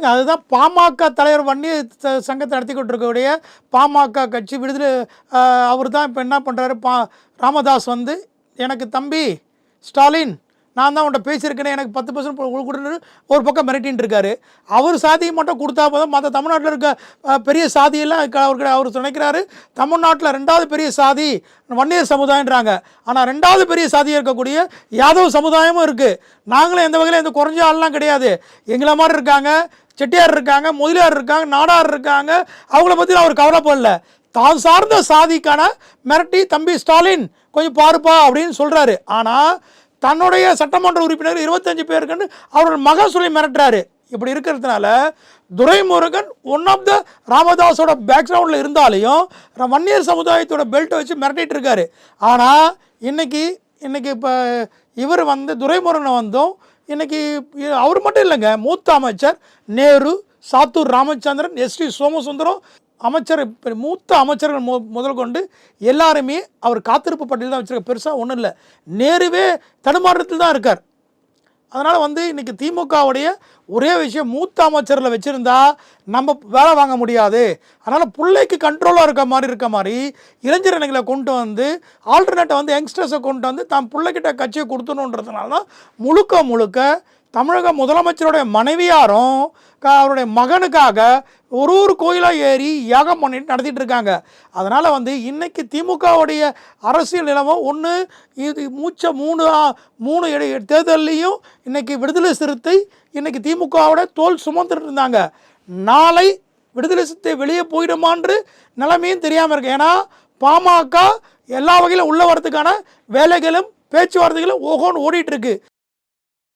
இல்லைங்க. அதுதான் பாமக தலைவர் வன்னியர் சங்கத்தை நடத்திக்கிட்டு இருக்கக்கூடிய பாமக கட்சி விடுதலை அவர் தான் இப்போ என்ன பண்ணுறாரு, ராமதாஸ் வந்து எனக்கு தம்பி ஸ்டாலின் நான் தான் உன்ட்ட பேசியிருக்கேனே, எனக்கு 10% கொடுன்னு ஒரு பக்கம் மிரட்டின்னு இருக்காரு. அவர் சாதியை மட்டும் கொடுத்தா போதும், மற்ற தமிழ்நாட்டில் இருக்க பெரிய சாதியெல்லாம் அவர் நினைக்கிறாரு. தமிழ்நாட்டில் 2வது பெரிய சாதி வன்னியர் சமுதாயன்றாங்க. ஆனால் 2வது பெரிய சாதியாக இருக்கக்கூடிய யாதவ சமுதாயமும் இருக்குது. நாங்களும் எந்த வகையில் எந்த குறைஞ்ச ஆள்லாம் கிடையாது. எங்களை மாதிரி இருக்காங்க, செட்டியார் இருக்காங்க, முதலியார் இருக்காங்க, நாடார் இருக்காங்க. அவங்கள பற்றி அவர் கவலைப்படல. தான் சார்ந்த சாதிக்கான மிரட்டி தம்பி ஸ்டாலின் கொஞ்சம் பாருப்பா அப்படின்னு சொல்கிறாரு. ஆனால் தன்னுடைய சட்டமன்ற உறுப்பினர் 25 பேருக்குன்னு அவரோட மகன் சொல்லி மிரட்டுறாரு. இப்படி இருக்கிறதுனால துரைமுருகன் ஒன் ஆஃப் த ராமதாஸோட பேக்ரவுண்டில் இருந்தாலையும் வன்னியர் சமுதாயத்தோட பெல்ட்டை வச்சு மிரட்டிட்டு இருக்காரு. ஆனால் இன்னைக்கு இப்போ இவர் வந்து துரைமுருகனை வந்தும் இன்னைக்கு அவர் மட்டும் இல்லைங்க, மூத்த அமைச்சர் நேரு, சாத்தூர் ராமச்சந்திரன், எஸ்டி சோமசுந்தரம் அமைச்சர், மூத்த அமைச்சர்கள் முதல் கொண்டு எல்லாருமே அவர் காத்திருப்பு பட்டியல் தான் வச்சுருக்க. பெருசாக ஒன்றும் இல்லை. நேருவே தடுமாற்றத்தில் தான் இருக்கார். அதனால் வந்து இன்றைக்கி திமுகவுடைய ஒரே விஷயம், மூத்த அமைச்சரில் வச்சுருந்தா நம்ம வேலை வாங்க முடியாது. அதனால் பிள்ளைக்கு கண்ட்ரோலாக இருக்க மாதிரி இளைஞரணிகளை கொண்டு வந்து ஆல்டர்னேட்டை வந்து யங்ஸ்டர்ஸை கொண்டு வந்து தான் பிள்ளைக்கிட்ட கட்சியை கொடுத்தணுன்றதுனால தான் முழுக்க தமிழக முதலமைச்சருடைய மனைவியாரும் அவருடைய மகனுக்காக ஒரு கோயிலாக ஏறி யாகம் பண்ணிட்டு நடத்திட்டு இருக்காங்க. அதனால் வந்து இன்றைக்கி திமுகவுடைய அரசியல் நிலமும் ஒன்று, இது மூச்ச 3 தேர்தல்லையும் இன்றைக்கி விடுதலை சிறுத்தை இன்றைக்கி திமுகவோட தோல் சுமந்துட்டு இருந்தாங்க. நாளை விடுதலை சிறுத்தை வெளியே போயிடுமான்று நிலைமையும் தெரியாமல் இருக்கு. ஏன்னா பாமக எல்லா வகையிலும் உள்ள வரதுக்கான வேலைகளும் பேச்சுவார்த்தைகளும் ஓஹோன்னு ஓடிட்டுருக்கு.